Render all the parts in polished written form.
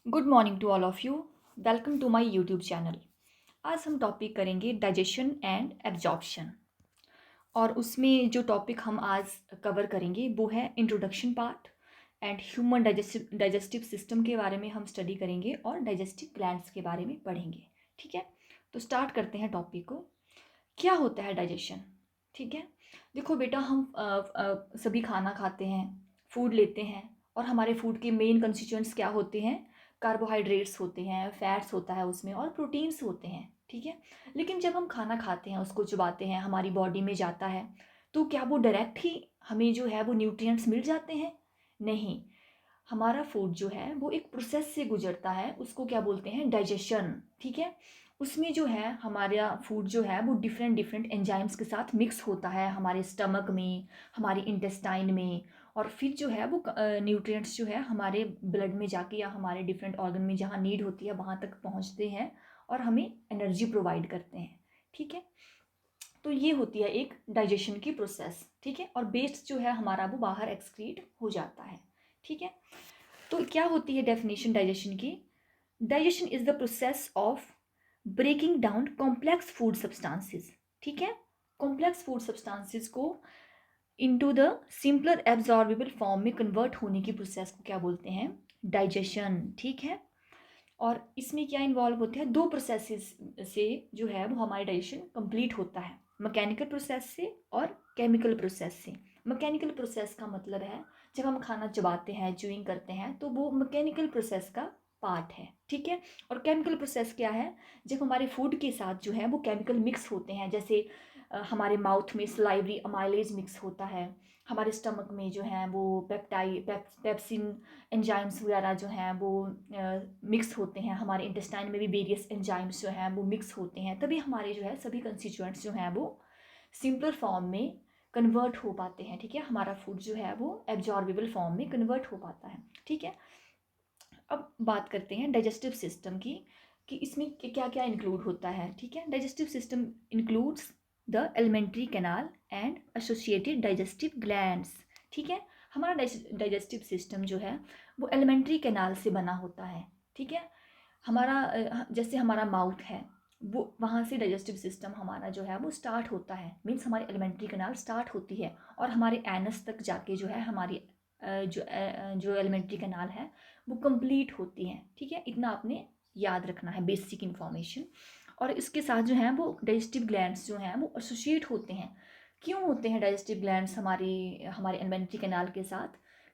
Good morning to all of you. Welcome to my YouTube channel. आज हम topic करेंगे digestion and absorption. और उसमें जो टॉपिक हम आज कवर करेंगे वो है introduction part and human digestive system के बारे में हम स्टडी करेंगे और डाइजेस्टिव ग्लैंड्स के बारे में पढ़ेंगे। ठीक है, तो स्टार्ट करते हैं टॉपिक को। क्या होता है डाइजेशन? ठीक है, देखो बेटा, हम सभी खाना खाते हैं, फूड लेते हैं, और हमारे फूड के मेन कंस्टिट्यूएंट्स क्या होते हैं? कार्बोहाइड्रेट्स होते हैं, फैट्स होता है उसमें, और प्रोटीन्स होते हैं। ठीक है, लेकिन जब हम खाना खाते हैं, उसको चबाते हैं, हमारी बॉडी में जाता है, तो क्या वो डायरेक्ट ही हमें जो है वो न्यूट्रिएंट्स मिल जाते हैं? नहीं। हमारा फूड जो है वो एक प्रोसेस से गुजरता है, उसको क्या बोलते हैं? डाइजेशन। ठीक है, उसमें जो है हमारा फूड जो है वो डिफरेंट डिफरेंट एंजाइम्स के साथ मिक्स होता है हमारे स्टमक में, हमारी इंटेस्टाइन में, और फिर जो है वो न्यूट्रिएंट्स जो है हमारे ब्लड में जाके या हमारे डिफरेंट ऑर्गन में जहाँ नीड होती है वहाँ तक पहुँचते हैं और हमें एनर्जी प्रोवाइड करते हैं। ठीक है, तो ये होती है एक डाइजेशन की प्रोसेस। ठीक है, और वेस्ट जो है हमारा वो बाहर एक्सक्रीट हो जाता है। ठीक है, तो क्या होती है डेफिनेशन डाइजेशन की? Digestion is the process of breaking down complex food substances. ठीक है, कॉम्प्लेक्स फूड सब्सटेंसेस को into the simpler absorbable form में कन्वर्ट होने की प्रोसेस को क्या बोलते हैं? डाइजेशन। ठीक है, और इसमें क्या इन्वॉल्व होते हैं? दो प्रोसेसेस से जो है वो हमारा डाइजेशन कंप्लीट होता है, मैकेनिकल प्रोसेस से और केमिकल प्रोसेस से। मैकेनिकल प्रोसेस का मतलब है जब हम खाना चबाते हैं, च्यूइंग करते हैं, तो वो मैकेनिकल प्रोसेस का पार्ट है। ठीक है, और केमिकल प्रोसेस क्या है? जब हमारे फूड के साथ जो है वो केमिकल मिक्स होते हैं, जैसे हमारे माउथ में सलाइवरी अमाइलेज मिक्स होता है, हमारे स्टमक में जो है वो पेप्सिन एंजाइम्स वगैरह जो हैं वो मिक्स होते हैं, हमारे इंटेस्टाइन में भी वेरियस एंजाइम्स जो हैं वो मिक्स होते हैं, तभी हमारे जो है सभी कंस्टिट्यूएंट्स जो हैं वो सिंपलर फॉर्म में कन्वर्ट हो पाते हैं। ठीक है, हमारा फूड जो है वो एब्जॉर्बेबल फॉर्म में कन्वर्ट हो पाता है। ठीक है, अब बात करते हैं डाइजेस्टिव सिस्टम की कि इसमें क्या क्या इंक्लूड होता है। ठीक है, digestive system includes the alimentary canal and associated digestive glands. ठीक है, हमारा डाइजेस्टिव सिस्टम जो है वो एलिमेंट्री कैनाल से बना होता है। ठीक है, हमारा जैसे हमारा माउथ है, वो वहाँ से डाइजेस्टिव सिस्टम हमारा जो है वो स्टार्ट होता है, मीन्स हमारी एलिमेंट्री कैनाल स्टार्ट होती है और हमारे एनस तक जाके जो है हमारी जो एलिमेंट्री कैनाल है वो कंप्लीट होती हैं। ठीक है, इतना आपने याद रखना है, बेसिक इन्फॉर्मेशन। और इसके साथ जो है वो डाइजेस्टिव ग्लैंड्स जो हैं वो एसोसिएट होते हैं। क्यों होते हैं डाइजेस्टिव ग्लैंड्स हमारे एलिमेंट्री कैनाल के साथ?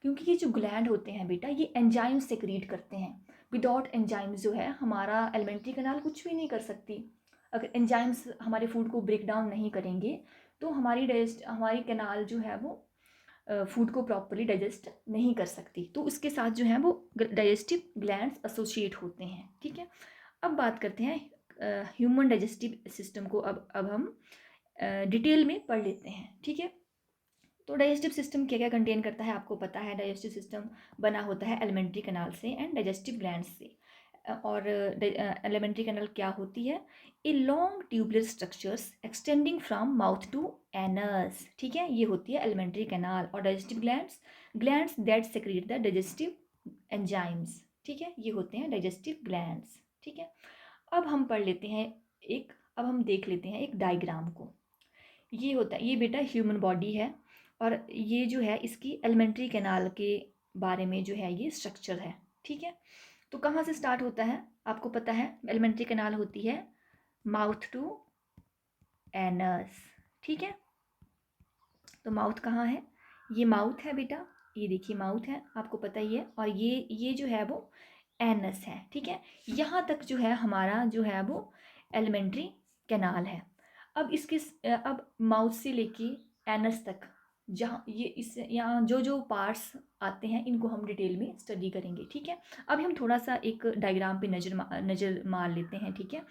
क्योंकि ये जो ग्लैंड होते हैं बेटा, ये एंजाइम सेक्रीट करते हैं। विदाउट एंजाइम्स जो है हमारा एलिमेंट्री कैनाल कुछ भी नहीं कर सकती। अगर एंजाइम्स हमारे फूड को ब्रेक डाउन नहीं करेंगे तो हमारी कैनाल जो है वो फूड को प्रॉपरली डाइजेस्ट नहीं कर सकती। तो उसके साथ जो है वो डाइजेस्टिव ग्लैंड्स एसोसिएट होते हैं। ठीक है, अब बात करते हैं ह्यूमन डाइजेस्टिव सिस्टम को। अब हम डिटेल में पढ़ लेते हैं। ठीक है, तो डाइजेस्टिव सिस्टम क्या क्या कंटेन करता है आपको पता है। डाइजेस्टिव सिस्टम बना होता है एलिमेंट्री कैनाल से एंड डाइजेस्टिव ग्लैंड से। और एलिमेंट्री कैनाल क्या होती है? A long tubular structures extending from mouth to anus. ठीक है, ये होती है एलिमेंट्री कैनाल। और digestive glands that secrete the digestive enzymes. ठीक है, ये होते हैं डाइजेस्टिव ग्लैंड्स। ठीक है, अब हम पढ़ लेते हैं अब हम देख लेते हैं एक डायग्राम को। ये होता है, ये बेटा ह्यूमन बॉडी है, और ये जो है इसकी एलिमेंट्री कैनाल के बारे में जो है ये स्ट्रक्चर है। ठीक है, तो कहाँ से स्टार्ट होता है आपको पता है? एलिमेंट्री कैनाल होती है माउथ टू एनस। ठीक है, तो माउथ कहाँ है? ये माउथ है बेटा, ये देखिए माउथ है, आपको पता ही है। और ये जो है वो एनस है। ठीक है, यहाँ तक जो है हमारा जो है वो एलिमेंट्री कैनाल है। अब माउथ से लेके एनस तक, जहाँ ये इस यहाँ जो जो पार्ट्स आते हैं इनको हम डिटेल में स्टडी करेंगे। ठीक है, अभी हम थोड़ा सा एक डायग्राम पे नज़र मार लेते हैं। ठीक है,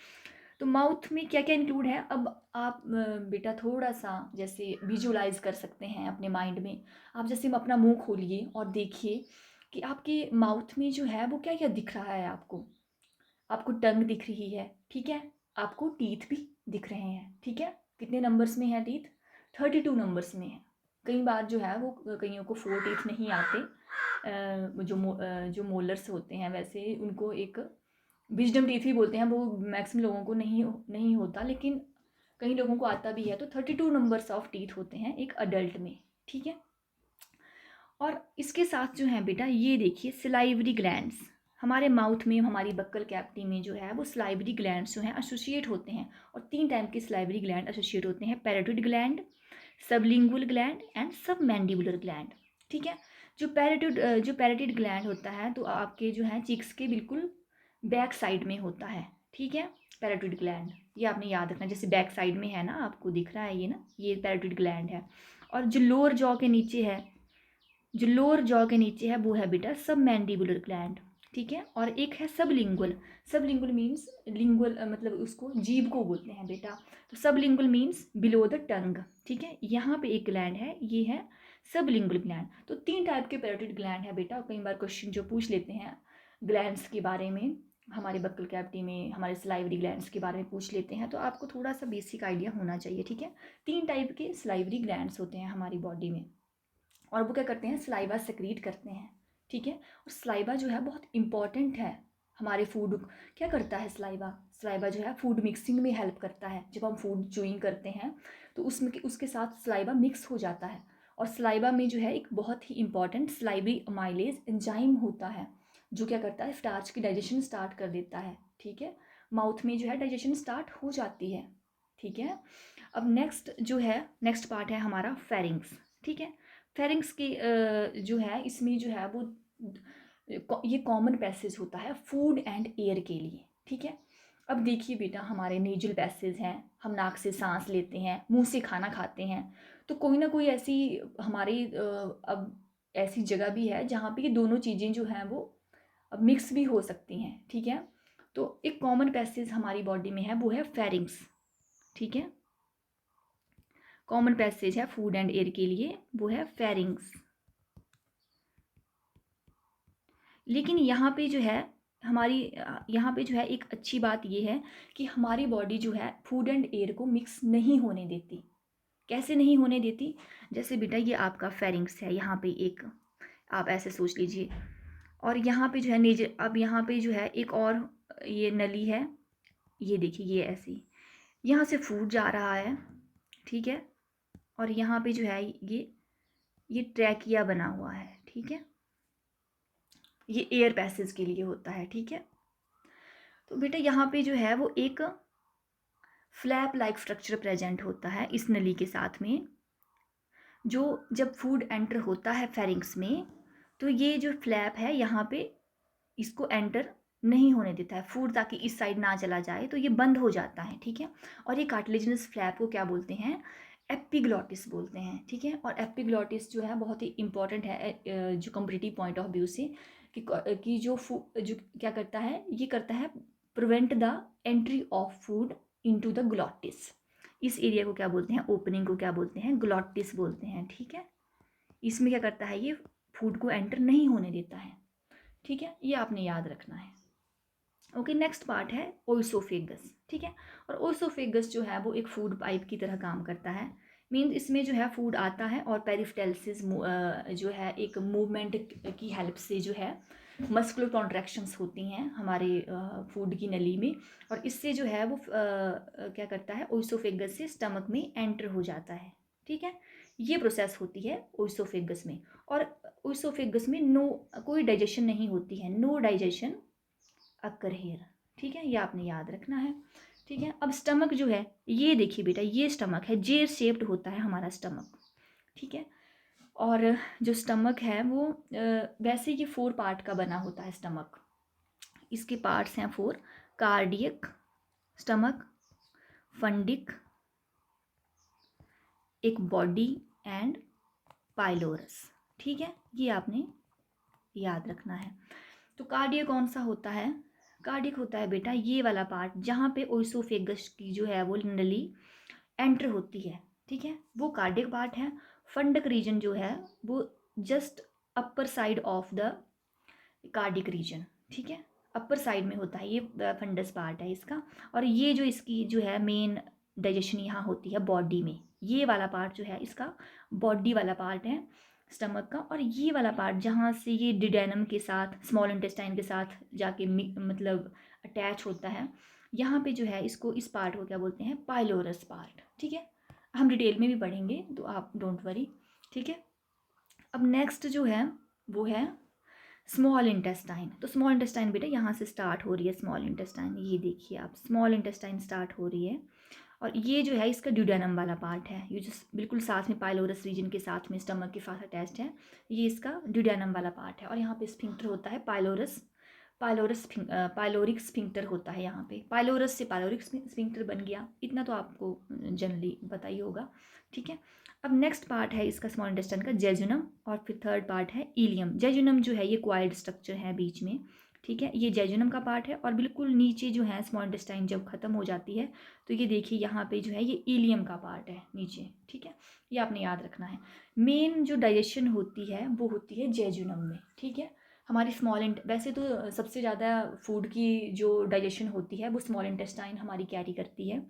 तो माउथ में क्या क्या इंक्लूड है? अब आप बेटा थोड़ा सा जैसे विजुलाइज कर सकते हैं अपने माइंड में। आप जैसे अपना मुंह खोलिए और देखिए कि आपके माउथ में जो है वो क्या क्या दिख रहा है आपको। आपको टंग दिख रही है। ठीक है, आपको टीथ भी दिख रहे हैं। ठीक है, कितने नंबर्स में है टीथ? 32 नंबर्स में है। कई बार जो है वो कईयों को 4 टीथ नहीं आते, जो मोलर्स होते हैं वैसे उनको एक विजडम टीथ भी बोलते हैं, वो मैक्सिमम लोगों को नहीं होता, लेकिन कई लोगों को आता भी है। तो 32 नंबर्स ऑफ टीथ होते हैं एक अडल्ट में, ठीक है। और इसके साथ जो है बेटा ये देखिए सिलाइवरी ग्लैंड्स, हमारे माउथ में, हमारी बक्कल कैविटी में जो है वो सिलाइवरी ग्लैंड्स जो हैं एसोसिएट होते हैं। और 3 टाइप के सिलाइवरी ग्लैंड एसोसिएट होते हैं, parotid gland, sublingual gland and submandibular gland, ठीक है। जो पैराटिड ग्लैंड होता है तो आपके जो है चिक्स के बिल्कुल बैक साइड में होता है, ठीक है। पैराटिड ग्लैंड ये आपने याद रखना, जैसे बैक साइड में है ना, आपको दिख रहा है ये ना, ये पैराटिड ग्लैंड है। और जो लोअर जॉ के नीचे है, जो लोअर जॉ के नीचे है वो है बेटा सब मैंडिबुलर ग्लैंड, ठीक है। और एक है सबलिंगुअल, सबलिंगुअल मीन्स लिंगुअल मतलब उसको जीभ को बोलते हैं बेटा, तो sublingual means below the tongue, ठीक है। यहाँ पे एक ग्लैंड है, ये है सबलिंगुअल ग्लैंड। तो 3 टाइप के पैराटिड ग्लैंड है बेटा। कई बार क्वेश्चन जो पूछ लेते हैं ग्लैंड्स के बारे में, हमारे बक्कल कैविटी में हमारे स्लाइवरी ग्लैंड्स के बारे में पूछ लेते हैं, तो आपको थोड़ा सा बेसिक आइडिया होना चाहिए, ठीक है। 3 टाइप के स्लाइवरी ग्लैंड्स होते हैं हमारी बॉडी में, और वो क्या करते हैं, स्लाइवा सेक्रीट करते हैं, ठीक है। और स्लाइवा जो है बहुत इंपॉर्टेंट है हमारे फूड, क्या करता है स्लाइवा, स्लाइवा जो है फूड मिक्सिंग में हेल्प करता है। जब हम फूड चूइंग करते हैं तो उसमें उसके साथ स्लाइवा मिक्स हो जाता है, और स्लाइवा में जो है एक बहुत ही इंपॉर्टेंट स्लाइवरी अमाइलेज एंजाइम होता है, जो क्या करता है स्टार्च की डाइजेशन स्टार्ट कर देता है, ठीक है। माउथ में जो है डाइजेशन स्टार्ट हो जाती है, ठीक है। अब नेक्स्ट पार्ट है हमारा फेरिंग्स, ठीक है। फेरिंग्स की जो है इसमें जो है वो ये कॉमन पैसेज होता है फूड एंड एयर के लिए, ठीक है। अब देखिए बेटा हमारे नेजल पैसेज हैं, हम नाक से सांस लेते हैं, मुंह से खाना खाते हैं, तो कोई ना कोई ऐसी हमारी अब ऐसी जगह भी है जहाँ पे ये दोनों चीज़ें जो हैं वो मिक्स भी हो सकती हैं, ठीक है। तो एक कॉमन पैसेज हमारी बॉडी में है वो है फेरिंग्स, ठीक है। कॉमन पैसेज है फूड एंड एयर के लिए, वो है फेरिंग्स। लेकिन यहाँ पे जो है हमारी यहाँ पे जो है एक अच्छी बात ये है कि हमारी बॉडी जो है फूड एंड एयर को मिक्स नहीं होने देती। कैसे नहीं होने देती, जैसे बेटा ये आपका फेरिंग्स है, यहाँ पे एक आप ऐसे सोच लीजिए, और यहाँ पे जो है नेजर, अब यहाँ पे जो है एक और ये नली है, ये देखिए ये ऐसी, यहाँ से फूड जा रहा है, ठीक है। और यहाँ पे जो है ये ट्रैकिया बना हुआ है, ठीक है। ये एयर पैसेज के लिए होता है, ठीक है। तो बेटा यहाँ पे जो है वो एक फ्लैप लाइक स्ट्रक्चर प्रेजेंट होता है इस नली के साथ में, जो जब फूड एंटर होता है फेरिंग्स में तो ये जो फ्लैप है यहाँ पे इसको एंटर नहीं होने देता है फूड, ताकि इस साइड ना चला जाए, तो ये बंद हो जाता है, ठीक है। और ये कार्टिलेजिनस फ्लैप को क्या बोलते हैं, एपिग्लॉटिस बोलते हैं, ठीक है। और एपिग्लॉटिस जो है बहुत ही इंपॉर्टेंट है जो कॉम्पिटिटिव पॉइंट ऑफ व्यू से, कि जो क्या करता है, ये करता है prevent the entry of food into the glottis. इस एरिया को क्या बोलते हैं, ओपनिंग को क्या बोलते हैं, ग्लॉटिस बोलते हैं, ठीक है। इसमें क्या करता है, ये फूड को एंटर नहीं होने देता है, ठीक है। ये आपने याद रखना है। ओके, नेक्स्ट पार्ट है ओइसोफेगस, ठीक है। और ओइसोफेगस जो है वो एक फूड पाइप की तरह काम करता है, मीन्स इसमें जो है फूड आता है और पेरिफेरल्स जो है एक मूवमेंट की हेल्प से जो है मस्कुलर कॉन्ट्रैक्शंस होती हैं हमारे फूड की नली में, और इससे जो है वो क्या करता है, ओइसोफेगस से स्टमक में एंटर हो जाता है, ठीक है। ये प्रोसेस होती है ओइसोफेगस में। और ओइसोफेगस में कोई डाइजेशन नहीं होती है, नो डाइजेशन अकर हेयर, ठीक है। ये आपने याद रखना है, ठीक है। अब स्टमक जो है, ये देखिए बेटा ये स्टमक है, जेर शेप्ड होता है हमारा स्टमक, ठीक है। और जो स्टमक है वो वैसे ये 4 पार्ट का बना होता है स्टमक। इसके पार्ट्स हैं 4, कार्डियक स्टमक, फंडिक, एक बॉडी एंड पाइलोरस, ठीक है। ये आपने याद रखना है। तो कार्डियक कौन सा होता है, कार्डियक होता है बेटा ये वाला पार्ट जहाँ पे ओइसोफेगस की जो है वो नली एंटर होती है, ठीक है, वो कार्डियक पार्ट है। फंडक रीजन जो है वो just upper side of the cardiac region, ठीक है, अपर साइड में होता है, ये फंडस पार्ट है इसका। और ये जो इसकी जो है मेन डाइजेशन यहाँ होती है बॉडी में, ये वाला पार्ट जो है इसका बॉडी वाला पार्ट है। स्टमक का, और ये वाला पार्ट जहाँ से ये डिडेनम के साथ स्मॉल इंटेस्टाइन के साथ जाके मतलब अटैच होता है, यहाँ पे जो है इसको, इस पार्ट को क्या बोलते हैं, पाइलोरस पार्ट। ठीक है, हम डिटेल में भी पढ़ेंगे तो आप डोंट वरी। ठीक है, अब नेक्स्ट जो है वो है स्मॉल इंटेस्टाइन। तो स्मॉल इंटेस्टाइन बेटा यहाँ से स्टार्ट हो रही है, स्मॉल इंटेस्टाइन, ये देखिए आप, स्मॉल इंटेस्टाइन स्टार्ट हो रही है, और ये जो है इसका ड्यूडेनम वाला पार्ट है, ये जो बिल्कुल साथ में पाइलोरस रीजन के साथ में स्टमक के साथ अटैच्ड है, ये इसका ड्यूडेनम वाला पार्ट है। और यहाँ पे स्फिंक्टर होता है पाइलोरिक स्फिंक्टर होता है यहाँ पे, पाइलोरस से पाइलोरिक स्फिंक्टर बन गया, इतना तो आपको जनरली पता ही होगा। ठीक है, अब नेक्स्ट पार्ट है इसका स्मॉल इंटेस्टाइन का जेजुनम, और फिर थर्ड पार्ट है इलियम। जेजुनम जो है ये क्वाइल्ड स्ट्रक्चर है बीच में। ठीक है, ये जेजुनम का पार्ट है, और बिल्कुल नीचे जो है स्मॉल इंटेस्टाइन जब खत्म हो जाती है तो ये देखिए यहाँ पे जो है ये इलियम का पार्ट है नीचे। ठीक है, ये आपने याद रखना है। मेन जो डाइजेशन होती है वो होती है जेजुनम में। ठीक है, हमारी वैसे तो सबसे ज़्यादा फूड की जो डाइजेशन होती है वो स्मॉल इंटेस्टाइन हमारी कैरी करती है,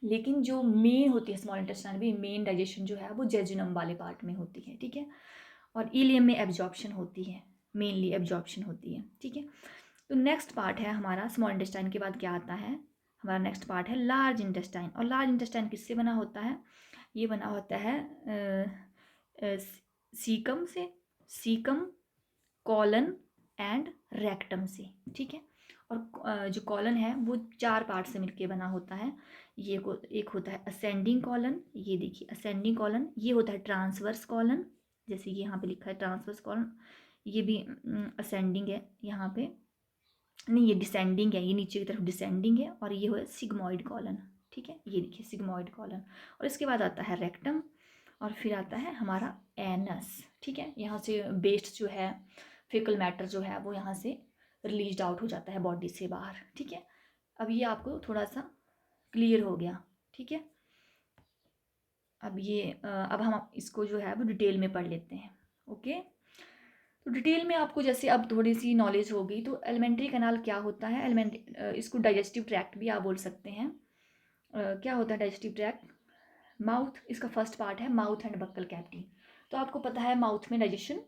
लेकिन जो मेन होती है स्मॉल इंटेस्टाइन भी, मेन डाइजेशन जो है वो जेजुनम वाले पार्ट में होती है। ठीक है, और इलियम में एब्जॉर्प्शन होती है, मेनली एब्जॉर्प्शन होती है। ठीक है, तो नेक्स्ट पार्ट है हमारा स्मॉल इंटेस्टाइन के बाद क्या आता है, हमारा नेक्स्ट पार्ट है लार्ज इंटेस्टाइन। और लार्ज इंटेस्टाइन किससे बना होता है, ये बना होता है सीकम से, सीकम, कॉलन एंड रेक्टम से। ठीक है, और जो कॉलन है वो 4 पार्ट से मिलके बना होता है। एक होता है असेंडिंग कॉलन, ये देखिए असेंडिंग कॉलन, ये होता है ट्रांसवर्स कॉलन, जैसे ये यहाँ पे लिखा है ट्रांसवर्स कॉलन, ये भी असेंडिंग है यहाँ पे, नहीं ये डिसेंडिंग है, ये नीचे की तरफ डिसेंडिंग है, और ये है सिग्मॉइड कॉलन। ठीक है, ये देखिए सिग्मॉइड कॉलन, और इसके बाद आता है रेक्टम, और फिर आता है हमारा एनस। ठीक है, यहाँ से वेस्ट जो है, फेकल मैटर जो है वो यहाँ से रिलीज आउट हो जाता है बॉडी से बाहर। ठीक है, अब ये आपको थोड़ा सा क्लियर हो गया। ठीक है, अब हम इसको जो है वो डिटेल में पढ़ लेते हैं। ओके, तो डिटेल में आपको जैसे अब थोड़ी सी नॉलेज हो गई, तो एलिमेंट्री कैनाल क्या होता है, इसको डाइजेस्टिव ट्रैक्ट भी आप बोल सकते हैं। क्या होता है डाइजेस्टिव ट्रैक्ट, माउथ, इसका फर्स्ट पार्ट है माउथ एंड बक्कल कैविटी। तो आपको पता है माउथ में डाइजेशन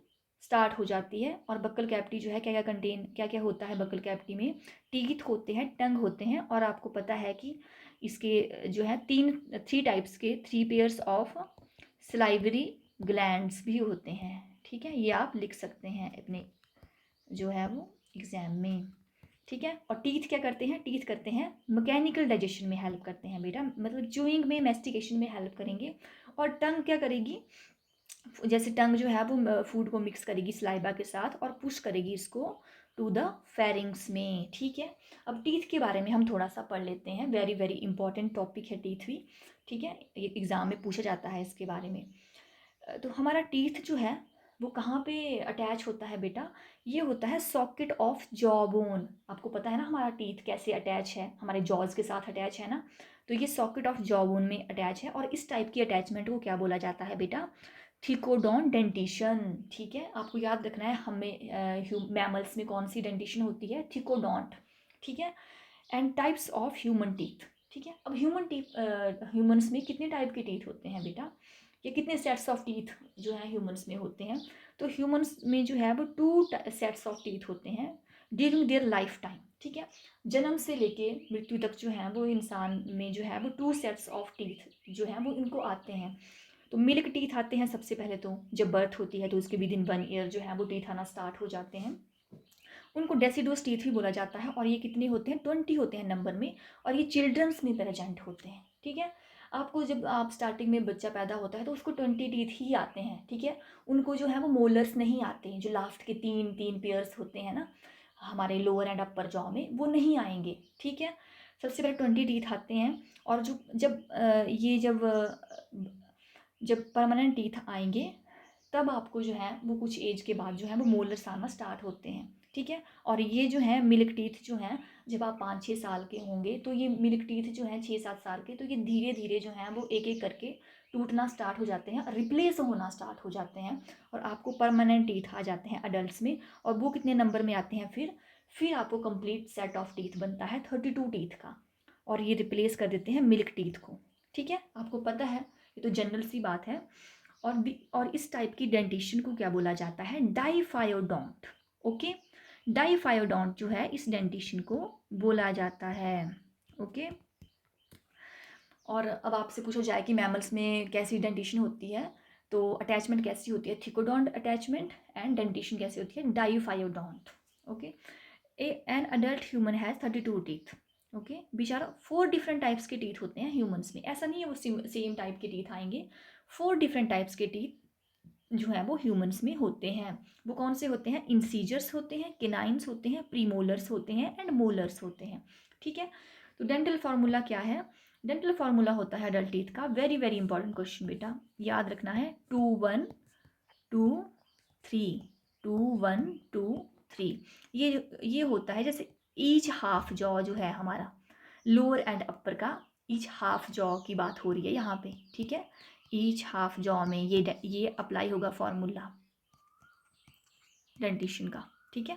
स्टार्ट हो जाती है, और बक्कल कैविटी जो है क्या क्या होता है बक्कल कैविटी में, टीथ होते हैं, टंग होते हैं, और आपको पता है कि इसके जो है 3 पेयर्स ऑफ सलाइवरी ग्लैंड्स भी होते हैं। ठीक है, ये आप लिख सकते हैं अपने जो है वो एग्जाम में। ठीक है, और टीथ क्या करते हैं, टीथ करते हैं मैकेनिकल डाइजेशन में हेल्प करते हैं बेटा, मतलब च्यूइंग में, मैस्टिकेशन में हेल्प करेंगे। और टंग क्या करेगी, जैसे टंग जो है वो फूड को मिक्स करेगी सलाइवा के साथ और पुश करेगी इसको टू द फेरिंग्स में। ठीक है, अब टीथ के बारे में हम थोड़ा सा पढ़ लेते हैं, वेरी वेरी इंपॉर्टेंट टॉपिक है टीथ भी। ठीक है, ये एग्ज़ाम में पूछा जाता है इसके बारे में। तो हमारा टीथ जो है वो कहाँ पे अटैच होता है बेटा, ये होता है सॉकेट ऑफ जॉ बोन। आपको पता है ना हमारा टीथ कैसे अटैच है, हमारे जॉज के साथ अटैच है ना, तो ये सॉकेट ऑफ जॉ बोन में अटैच है, और इस टाइप की अटैचमेंट को क्या बोला जाता है बेटा, थिकोडॉन डेंटिशन। ठीक है, आपको याद रखना है, हमें मैमल्स में कौन सी डेंटिशन होती है, थिकोडॉन्ट। ठीक है, and types of human teeth. ठीक है, अब ह्यूमन्स में कितने टाइप के टीथ होते हैं बेटा, ये कितने सेट्स ऑफ टीथ जो है ह्यूमन्स में होते हैं, तो ह्यूमन्स में जो है वो 2 सेट्स ऑफ टीथ होते हैं ड्यूरिंग देयर लाइफ टाइम। ठीक है, जन्म से लेके मृत्यु तक जो है वो इंसान में जो है वो 2 सेट्स ऑफ टीथ जो है वो इनको आते हैं। तो मिल्क टीथ आते हैं सबसे पहले, तो जब बर्थ होती है तो उसके विद इन 1 ईयर जो है वो टीथ आना स्टार्ट हो जाते हैं, उनको डेसिडोस टीथ भी बोला जाता है, और ये कितने होते हैं, 20 होते हैं नंबर में, और ये चिल्ड्रंस में प्रेजेंट होते हैं। ठीक है, आपको जब आप स्टार्टिंग में बच्चा पैदा होता है तो उसको 20 टीथ ही आते हैं। ठीक है, उनको जो है वो मोलर्स नहीं आते हैं, जो लास्ट के 3 पेयर्स होते हैं ना हमारे लोअर एंड अपर जॉ में, वो नहीं आएंगे। ठीक है, सबसे पहले 20 टीथ आते हैं, और जो जब परमानेंट टीथ आएंगे तब आपको जो है वो कुछ एज के बाद जो है वो मोलर्स आना स्टार्ट होते हैं। ठीक है, और ये जो है मिल्क टीथ जो हैं, जब आप 5-6 साल के होंगे तो ये मिल्क टीथ जो हैं 6-7 साल के, तो ये धीरे धीरे जो हैं वो एक एक करके टूटना स्टार्ट हो जाते हैं, रिप्लेस होना स्टार्ट हो जाते हैं, और आपको परमानेंट टीथ आ जाते हैं अडल्ट में। और वो कितने नंबर में आते हैं, फिर आपको कंप्लीट सेट ऑफ टीथ बनता है 32 टीथ का, और ये रिप्लेस कर देते हैं मिल्क टीथ को। ठीक है, आपको पता है, ये तो जनरल सी बात है। और इस टाइप की डेंटिशन को क्या बोला जाता है, डाइफायोडोंट। ओके, डाइफायोडोंट जो है इस डेंटिशन को बोला जाता है। ओके, और अब आपसे पूछा जाए कि मैमल्स में कैसी डेंटिशन होती है, तो अटैचमेंट कैसी होती है, थिकोडोंट अटैचमेंट, एंड डेंटिशन कैसी होती है, diphyodont. Okay, an adult human has 32 teeth. Okay, बेचारा 4 डिफरेंट टाइप्स के टीथ होते हैं ह्यूमंस में, ऐसा नहीं है वो सेम टाइप के टीथ आएंगे, 4 डिफरेंट टाइप्स के टीथ जो है वो ह्यूमंस में होते हैं। वो कौन से होते हैं, इंसीजर्स होते हैं, केनाइन्स होते हैं, प्रीमोलर्स होते हैं, एंड मोलर्स होते हैं। ठीक है, तो डेंटल फार्मूला क्या है, डेंटल फार्मूला होता है अडल्ट टीथ का, वेरी वेरी इंपॉर्टेंट क्वेश्चन बेटा, याद रखना है, 2 1 2 3, 2 1 2 3। ये होता है जैसे ईच हाफ जॉ जो है हमारा, लोअर एंड अपर का ईच हाफ जॉ की बात हो रही है यहाँ पे। ठीक है, ईच हाफ जॉ में ये अप्लाई होगा फॉर्मूला डेंटिशन का। ठीक है,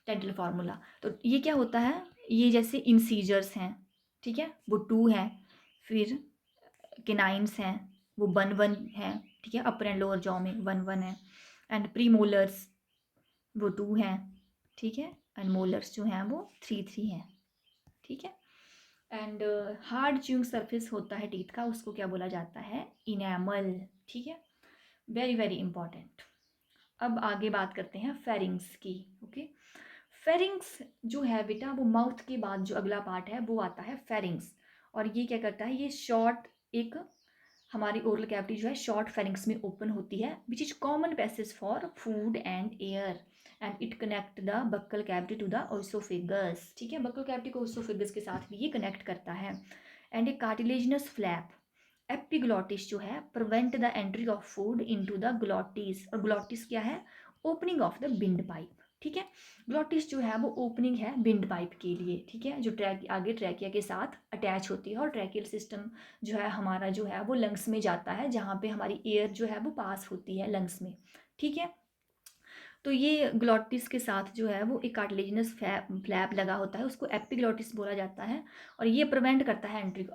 डेंटल फार्मूला, तो ये क्या होता है, ये जैसे इंसीजर्स हैं, ठीक है, वो 2 हैं, फिर केनाइन्स हैं, वो 1 1 हैं, ठीक है, अपर एंड लोअर जॉ में 1 1 है, एंड प्रीमोलर्स वो 2 हैं, ठीक है, एंड मोलर्स जो हैं वो 3 3 हैं। ठीक है, एंड हार्ड च्यूइंग सरफेस होता है टीथ का, उसको क्या बोला जाता है, इनेमल। ठीक है, वेरी वेरी इंपॉर्टेंट। अब आगे बात करते हैं फेरिंग्स की। ओके, फेरिंग्स जो है बेटा, वो माउथ के बाद जो अगला पार्ट है वो आता है फेरिंग्स, और ये क्या करता है, ये शॉर्ट एक हमारी ओरल कैविटी जो है शॉर्ट फेरिंग्स में ओपन होती है, which is common passage for food and air, and it connect the buccal cavity to the oesophagus. ठीक है, बक्कल कैविटी को ओइसोफेगस के साथ भी ये कनेक्ट करता है, and A cartilaginous flap epiglottis जो है prevent the entry of food into the glottis, और ग्लॉटिस क्या है, opening of the wind pipe. ठीक है, ग्लॉटिस जो है वो ओपनिंग है विंड पाइप के लिए। ठीक है, जो आगे ट्रैकिया के साथ अटैच होती है, और ट्रैकियल सिस्टम जो है हमारा जो है वो लंग्स में जाता है, जहाँ पे हमारी एयर जो है वो पास होती है लंग्स में। ठीक है, तो ये ग्लॉटिस के साथ जो है वो एक कार्टिलेजिनस फ्लैप लगा होता है, उसको एपिग्लॉटिस बोला जाता है, और ये प्रिवेंट करता है एंट्री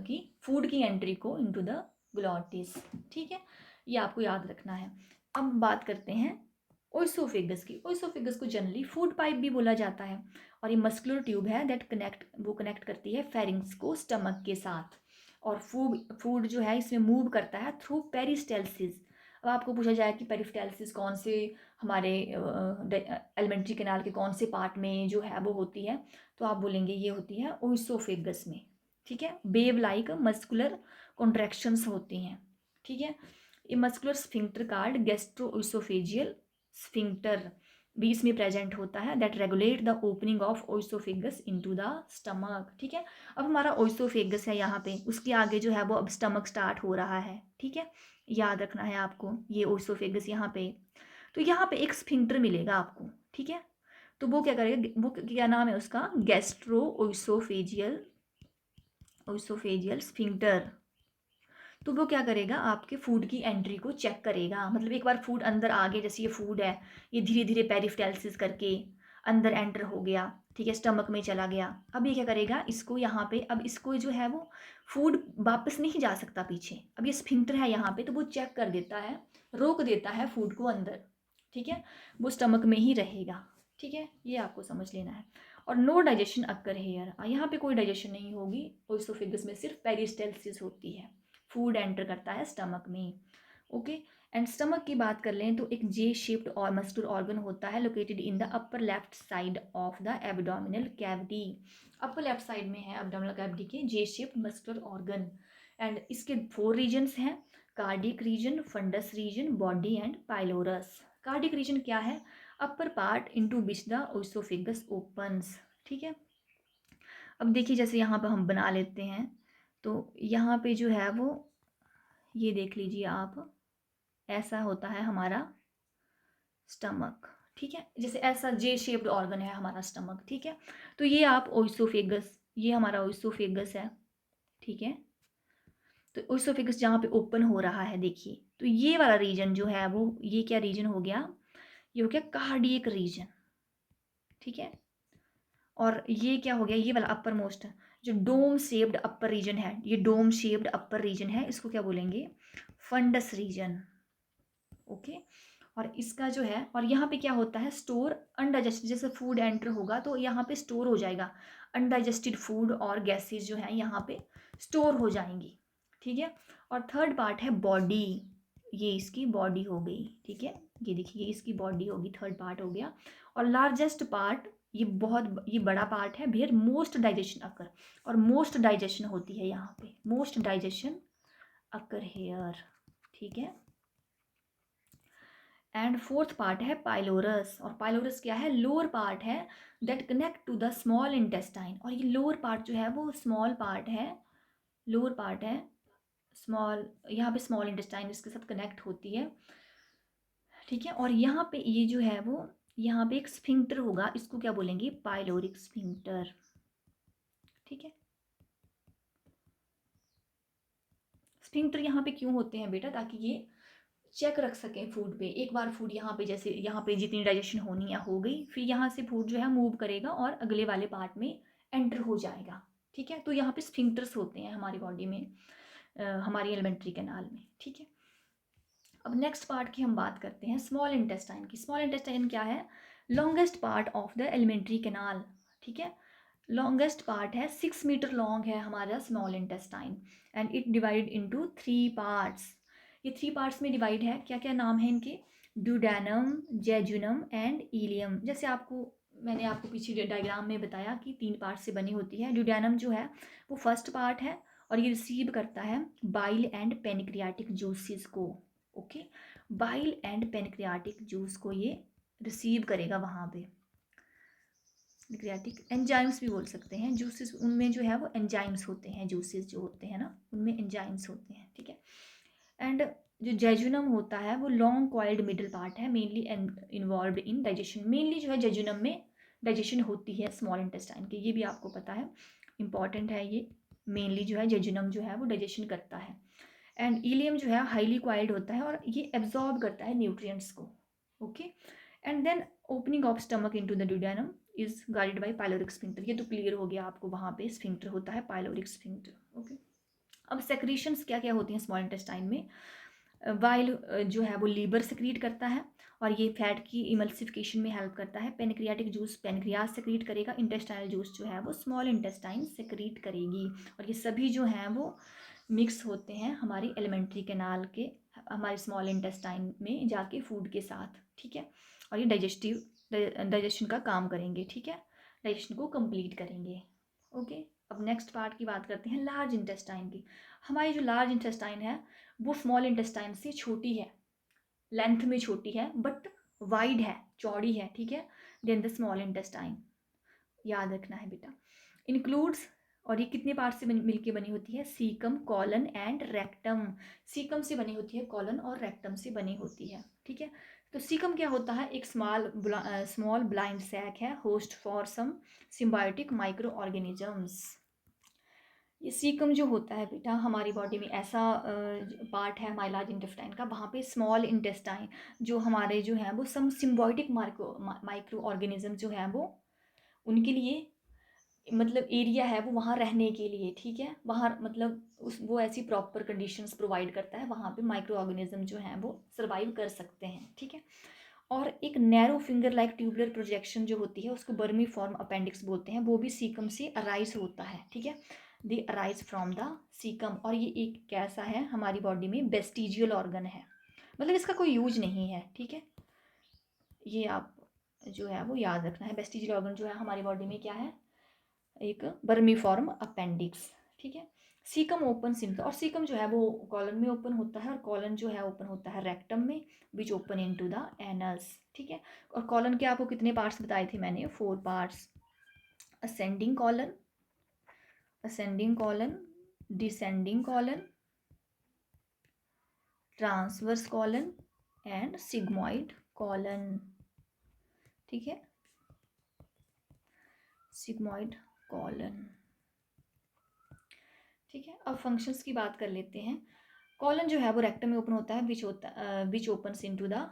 की फूड की एंट्री को इनटू द ग्लॉटिस। ठीक है, ये आपको याद रखना है। अब बात करते हैं ओइसोफेगस की। ओइसोफेगस को जनरली फूड पाइप भी बोला जाता है, और ये मस्कुलर ट्यूब है दैट कनेक्ट करती है फेरिंग्स को स्टमक के साथ, और फूड जो है इसमें मूव करता है थ्रू पेरिस्टेल्सिस। अब आपको पूछा जाए कि पेरिस्टेल्सिस कौन से हमारे एलिमेंट्री कैनाल के कौन से पार्ट में जो है वो होती है, तो आप बोलेंगे ये होती है ओइसोफेगस में। ठीक है, वेव लाइक मस्कुलर कॉन्ट्रैक्शंस होती हैं। ठीक है, ये muscular sphincter card gastro-oesophageal sphincter भी इसमें प्रेजेंट होता है, that regulate the opening of oesophagus into the stomach. ठीक है, अब हमारा ओइसोफेगस है यहाँ पे, उसके आगे जो है वो अब स्टमक स्टार्ट हो रहा है। ठीक है, याद रखना है आपको, ये ओइसोफेगस यहाँ पे, तो यहाँ पे एक स्फिंक्टर मिलेगा आपको। ठीक है, तो वो क्या करेगा, वो क्या नाम है उसका, गैस्ट्रो ओइसोफेजियल स्फिंक्टर। तो वो क्या करेगा, आपके फूड की एंट्री को चेक करेगा, मतलब एक बार फूड अंदर आ गया, जैसे ये फूड है, ये धीरे धीरे पेरिस्टेल्सिस करके अंदर एंटर हो गया, ठीक है, स्टमक में चला गया, अब ये क्या करेगा, इसको यहाँ पे, अब इसको जो है वो फूड वापस नहीं जा सकता पीछे, अब ये स्फिंक्टर है यहाँ पे, तो वो चेक कर देता है, रोक देता है फूड को अंदर। ठीक है, वो स्टमक में ही रहेगा। ठीक है, ये आपको समझ लेना है। और नो डाइजेशन अक्कर हेयर, यहाँ पे कोई डाइजेशन नहीं होगी, ओइसोफेगस में सिर्फ पेरिस्टेल्सिस होती है, फूड एंटर करता है स्टमक में। ओके, एंड स्टमक की बात कर लें तो एक जे शेप्ड और मस्कुलर ऑर्गन होता है located in the upper left side of the abdominal cavity. Upper left side में है एब्डोमिनल कैविटी के J shaped muscular organ, and इसके 4 रीजन्स हैं, cardiac region, fundus region, body and pylorus. Cardiac region क्या है, upper part into which the oesophagus opens. ठीक है, अब देखिए जैसे यहाँ पर हम बना लेते हैं, तो यहाँ पे जो है वो ये देख लीजिए आप, ऐसा होता है हमारा स्टमक। ठीक है, जैसे ऐसा जे शेप्ड ऑर्गन है हमारा स्टमक। ठीक है, तो ये आप ओइसोफेगस, ये हमारा ओइसोफेगस है। ठीक है, तो ओइसोफेगस जहाँ पे ओपन हो रहा है देखिए, तो ये वाला रीजन जो है वो, ये क्या रीजन हो गया, ये हो गया कार्डियक रीजन। ठीक है, और ये क्या हो गया, ये वाला अपर मोस्ट जो डोम शेप्ड अपर रीजन है, ये डोम शेप्ड अपर रीजन है, इसको क्या बोलेंगे? Fundus region. ओके। और इसका जो है, और यहाँ पे क्या होता है, स्टोर अनडाइजेस्टेड, जैसे फूड एंटर होगा तो यहाँ पे स्टोर हो जाएगा, अनडाइजेस्टेड फूड और गैसेज जो है यहाँ पे स्टोर हो जाएंगी। ठीक है। और थर्ड पार्ट है बॉडी, ये इसकी बॉडी हो गई। ठीक है, ये देखिए ये इसकी बॉडी होगी, थर्ड पार्ट हो गया। और लार्जेस्ट पार्ट, ये बड़ा पार्ट है, वेयर मोस्ट डाइजेशन अकर, और मोस्ट डाइजेशन होती है यहाँ पे, मोस्ट डाइजेशन अकर हेयर। ठीक है। एंड फोर्थ पार्ट है पाइलोरस, और पाइलोरस क्या है? लोअर पार्ट है that connect to the small intestine, और ये लोअर पार्ट जो है वो स्मॉल पार्ट है, लोअर पार्ट है स्मॉल, यहाँ पे स्मॉल इंटेस्टाइन इसके साथ कनेक्ट होती है। ठीक है। और यहाँ पे ये जो है वो, यहाँ पे एक स्फिंक्टर होगा, इसको क्या बोलेंगे? Pyloric sphincter. ठीक है। स्फिंक्टर यहाँ पे क्यों होते हैं बेटा? ताकि ये चेक रख सकें फूड पे, एक बार फूड यहाँ पे, जैसे यहाँ पे जितनी डाइजेशन होनी है हो गई, फिर यहाँ से फूड जो है मूव करेगा और अगले वाले पार्ट में एंटर हो जाएगा। ठीक है। तो यहाँ पे स्फिंक्टर्स होते हैं हमारी बॉडी में, हमारी एलिमेंट्री कैनाल में। ठीक है। अब नेक्स्ट पार्ट की हम बात करते हैं, स्मॉल इंटेस्टाइन की। स्मॉल इंटेस्टाइन क्या है? Longest part of the alimentary canal. ठीक है। लॉन्गेस्ट पार्ट है, 6 मीटर लॉन्ग है हमारा small intestine, and it divide into 3 parts. ये 3 पार्ट्स में डिवाइड है, क्या क्या नाम है इनके? Duodenum, jejunum and ileum. जैसे मैंने आपको पीछे डायग्राम में बताया कि 3 पार्ट से बनी होती है। ड्यूडेनम जो है वो फर्स्ट पार्ट है, और ये रिसीव करता है बाइल एंड पेनक्रियाटिक जूसेस को। Okay. Bile and pancreatic juice को ये रिसीव करेगा वहाँ पे। पेनक्रियाटिक एंजाइम्स भी बोल सकते हैं, जूसेस उनमें जो है वो एंजाइम्स होते हैं, जूसेस जो होते हैं ना उनमें एंजाइम्स होते हैं। ठीक है। एंड जो जेजुनम होता है वो लॉन्ग कॉइल्ड मिडल पार्ट है, mainly involve in digestion. Mainly जो है जेजुनम में डाइजेशन होती है स्मॉल इंटेस्टाइन के, ये भी आपको पता है, इंपॉर्टेंट है ये। मेनली जो है जेजुनम जो है वो डाइजेशन करता है। एंड इलियम जो है हाईली कॉइल्ड होता है, और ये एब्जॉर्ब करता है न्यूट्रिएंट्स को। Okay. And then opening of stomach into the duodenum is guided by pyloric sphincter. ये तो क्लियर हो गया आपको, वहाँ पे स्फिंक्टर होता है, पाइलोरिक स्फिंक्टर। ओके। अब सेक्रीशंस क्या क्या होती हैं स्मॉल इंटेस्टाइन में? वाइल जो है वो लीवर सेक्रीट करता है, और ये फैट की इमल्सिफिकेशन में हेल्प करता है। पेनक्रियाटिक जूस पेनक्रियाज सेक्रीट करेगा, इंटेस्टाइनल जूस जो है वो स्मॉल इंटेस्टाइन सेक्रीट करेगी, और ये सभी जो हैं वो मिक्स होते हैं हमारी एलिमेंट्री कैनाल के, हमारे स्मॉल इंटेस्टाइन में जाके फूड के साथ। ठीक है। और ये डाइजेशन का काम करेंगे। ठीक है। डाइजेशन को कंप्लीट करेंगे। ओके। अब नेक्स्ट पार्ट की बात करते हैं लार्ज इंटेस्टाइन की। हमारी जो लार्ज इंटेस्टाइन है वो स्मॉल इंटेस्टाइन से छोटी है, लेंथ में छोटी है, बट वाइड है, चौड़ी है। ठीक है। देन द स्मॉल इंटेस्टाइन, याद रखना है बेटा, इंक्लूड्स, और ये कितने पार्ट से मिलके बनी होती है? Caecum, colon and rectum. Caecum से बनी होती है, कॉलन और रेक्टम से बनी होती है। ठीक है। तो सीकम क्या होता है? एक स्मॉल ब्लाइंड सैक है, host for some symbiotic microorganisms. ये सीकम जो होता है बेटा हमारी बॉडी में ऐसा पार्ट है हमारे लार्ज इंटेस्टाइन का, वहाँ पे स्मॉल इंटेस्टाइन जो हमारे जो है वो सम सिम्बायोटिक माइक्रो ऑर्गेनिज्म जो है वो, उनके लिए मतलब एरिया है वो वहाँ रहने के लिए। ठीक है। वहाँ मतलब वो ऐसी प्रॉपर कंडीशंस प्रोवाइड करता है, वहाँ पे माइक्रो ऑर्गेनिज्म जो हैं वो सर्वाइव कर सकते हैं। ठीक है। और एक narrow finger like tubular projection जो होती है उसको बर्मी फॉर्म अपेंडिक्स बोलते हैं, वो भी सीकम से अराइज होता है। ठीक है। दे अराइज फ्रॉम द सीकम, और ये एक कैसा है हमारी बॉडी में? वेस्टिजियल ऑर्गन है, मतलब इसका कोई यूज नहीं है। ठीक है। ये आप जो है वो याद रखना है, वेस्टिजियल ऑर्गन जो है हमारी बॉडी में क्या है? एक बर्मी फॉर्म अपेंडिक्स। ठीक है। सीकम ओपन सिम्स, और सीकम जो है वो कॉलन में ओपन होता है, और कॉलन जो है ओपन होता है रेक्टम में, which open into the anus. ठीक है। और कॉलन के आपको कितने पार्ट्स बताए थे मैंने? 4 parts, ascending colon, ascending colon, descending colon, transverse colon and sigmoid colon. ठीक है। Sigmoid colon. ठीक है। अब फंक्शंस की बात कर लेते हैं। कॉलन जो है वो रेक्टम में ओपन होता है, विच opens into the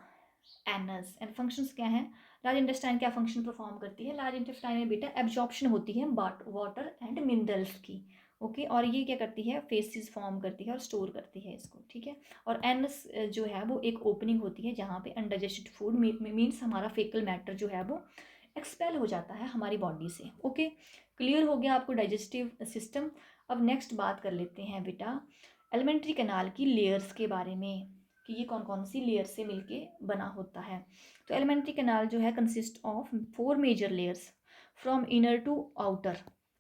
anus. And functions क्या हैं? लार्ज इंटेस्टाइन क्या फंक्शन परफॉर्म करती है? लार्ज इंटेस्टाइन में बेटा एब्जॉर्प्शन होती है वाटर एंड मिनरल्स की। ओके, और ये क्या करती है? फेसिस फॉर्म करती है और स्टोर करती है इसको, ठीक है। और एनस जो है वो एक ओपनिंग होती है जहाँ पे अनडाइजेस्टेड फूड मीन्स हमारा फेकल मैटर जो है वो एक्सपेल हो जाता है हमारी बॉडी से। ओके, क्लियर हो गया आपको डाइजेस्टिव सिस्टम। अब नेक्स्ट बात कर लेते हैं बेटा एलिमेंट्री कैनाल की लेयर्स के बारे में, कि ये कौन कौन सी लेयर से मिलके बना होता है। तो एलिमेंट्री कैनाल जो है consist of 4 major layers from inner to outer.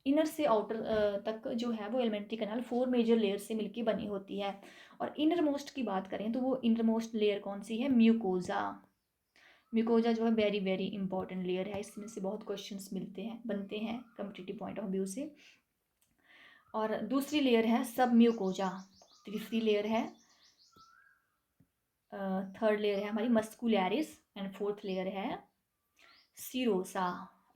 Inner से आउटर तक जो है वो एलिमेंट्री कैनाल 4 मेजर लेयर से मिलके बनी होती है। और इनर मोस्ट की बात करें तो वो इनर मोस्ट लेयर कौन सी है? म्यूकोजा। म्यूकोजा जो है वेरी वेरी इंपॉर्टेंट लेयर है, इसमें से बहुत क्वेश्चंस बनते हैं कम्पिटिटिव पॉइंट ऑफ व्यू से। और दूसरी लेयर है सब म्यूकोजा। तीसरी लेयर है थर्ड लेयर है हमारी मस्कुलैरिस एंड फोर्थ लेयर है सीरोसा।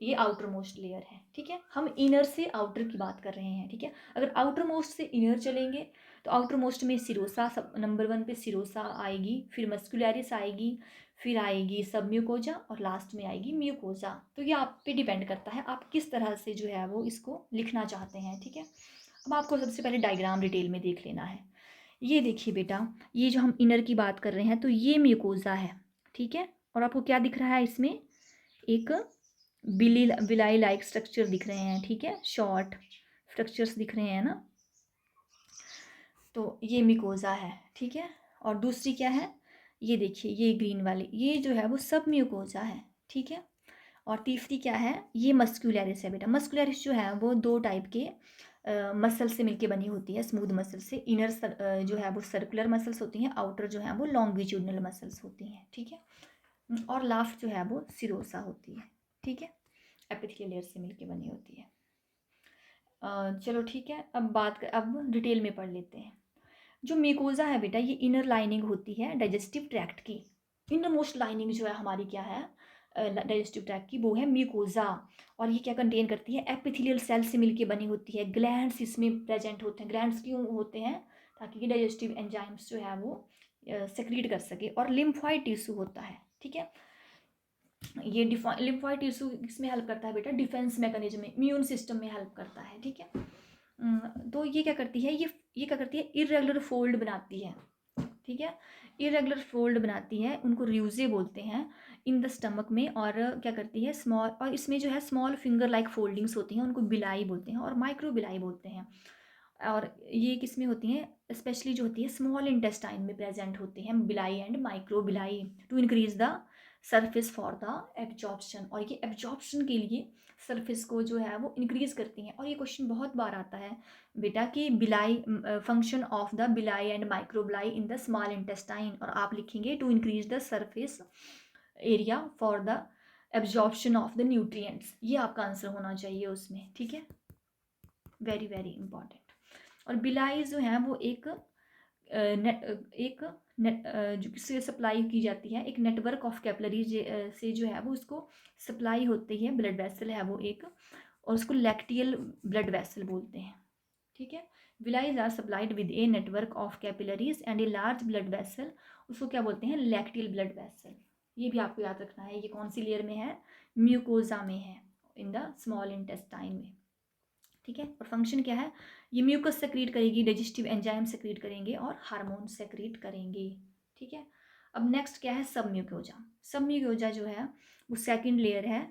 ये आउटर मोस्ट लेयर है, ठीक है। हम इनर से आउटर की बात कर रहे हैं, ठीक है। अगर आउटर मोस्ट से इनर चलेंगे तो आउटर मोस्ट में सिरोसा सब नंबर 1 पे सिरोसा आएगी, फिर मस्कुलैरिस आएगी, फिर आएगी सब म्यूकोजा और लास्ट में आएगी म्यूकोजा। तो ये आप पे डिपेंड करता है आप किस तरह से जो है वो इसको लिखना चाहते हैं, ठीक है। अब आपको सबसे पहले डायग्राम डिटेल में देख लेना है। ये देखिए बेटा, ये जो हम इनर की बात कर रहे हैं तो ये म्यूकोजा है, ठीक है। और आपको क्या दिख रहा है इसमें? एक बिलाई लाइक स्ट्रक्चर दिख रहे हैं, ठीक है, शॉर्ट स्ट्रक्चर्स दिख रहे हैं ना। तो ये म्यूकोजा है, ठीक है। और दूसरी क्या है? ये देखिए, ये ग्रीन वाली, ये जो है वो सब म्यूकोजा है, ठीक है। और तीसरी क्या है? ये मस्कुलैरिस है बेटा। मस्कुलैरिस जो है वो 2 टाइप के मसल से मिलके बनी होती है, स्मूथ मसल से। इनर जो है वो सर्कुलर मसल्स होती हैं, आउटर जो है वो लॉन्गिट्यूडनल मसल्स होती हैं, ठीक है। और लास्ट जो है वो सिरोसा होती है, ठीक है, एपिथेलियल लेयर से मिलके बनी होती है। चलो ठीक है, अब डिटेल में पढ़ लेते हैं। जो म्यूकोजा है बेटा, ये इनर लाइनिंग होती है डाइजेस्टिव ट्रैक्ट की। इनर मोस्ट लाइनिंग जो है हमारी क्या है डाइजेस्टिव ट्रैक्ट की? वो है म्यूकोजा। और ये क्या कंटेन करती है? एपिथेलियल सेल से मिलके बनी होती है। ग्लैंड्स इसमें प्रेजेंट होते हैं। ग्लैंड्स क्यों होते हैं? ताकि ये डाइजेस्टिव एंजाइम्स जो है वो सेक्रीट कर सके। और लिम्फोइड टिश्यू होता है, ठीक है। ये लिम्फोइड टिश्यू किसमें हेल्प करता है बेटा? डिफेंस मैकेनिज्म में, इम्यून सिस्टम में हेल्प करता है, ठीक है। तो ये क्या करती है? ये क्या करती है? इरेगुलर फोल्ड बनाती है, ठीक है। इरेगुलर फोल्ड बनाती है, उनको रियूजे बोलते हैं इन द स्टमक में। और क्या करती है? स्मॉल, और इसमें जो है स्मॉल फिंगर लाइक फोल्डिंग्स होती हैं, उनको बिलाई बोलते हैं और माइक्रो बिलाई बोलते हैं। और ये किस में होती हैं? स्पेशली जो होती है स्मॉल इंटेस्टाइन में प्रेजेंट होती हैं villi and microvilli to increase the surface for the absorption. और ये एब्जॉर्प्शन के लिए सरफेस को जो है वो इंक्रीज करती हैं। और ये क्वेश्चन बहुत बार आता है बेटा कि villi function of the villi and microvilli in the small intestine, और आप लिखेंगे to increase the surface area for the absorption of the nutrients. ये आपका आंसर होना चाहिए उसमें, ठीक है, वेरी वेरी इंपॉर्टेंट। और बिलाई जो है वो एक जिससे सप्लाई की जाती है, एक नेटवर्क ऑफ कैपिलरी से जो है वो उसको सप्लाई होती है। ब्लड वेसल है वो एक, और उसको लैक्टियल ब्लड वेसल बोलते हैं, ठीक है। Villi are supplied with a network of capillaries and a large blood vessel, उसको क्या बोलते हैं? Lacteal blood vessel. ये भी आपको याद रखना है। ये कौन सी लेयर में है? म्यूकोजा में है, इन द स्मॉल इंटेस्टाइन में, ठीक है। और फंक्शन क्या है? ये म्यूकस सेक्रीट करेगी, डाइजेस्टिव एंजाइम सेक्रीट करेंगे और हार्मोन सेक्रीट करेंगे, ठीक है। अब नेक्स्ट क्या है? सब म्यूकोजा। सब म्यूकोजा जो है वो सेकंड लेयर है,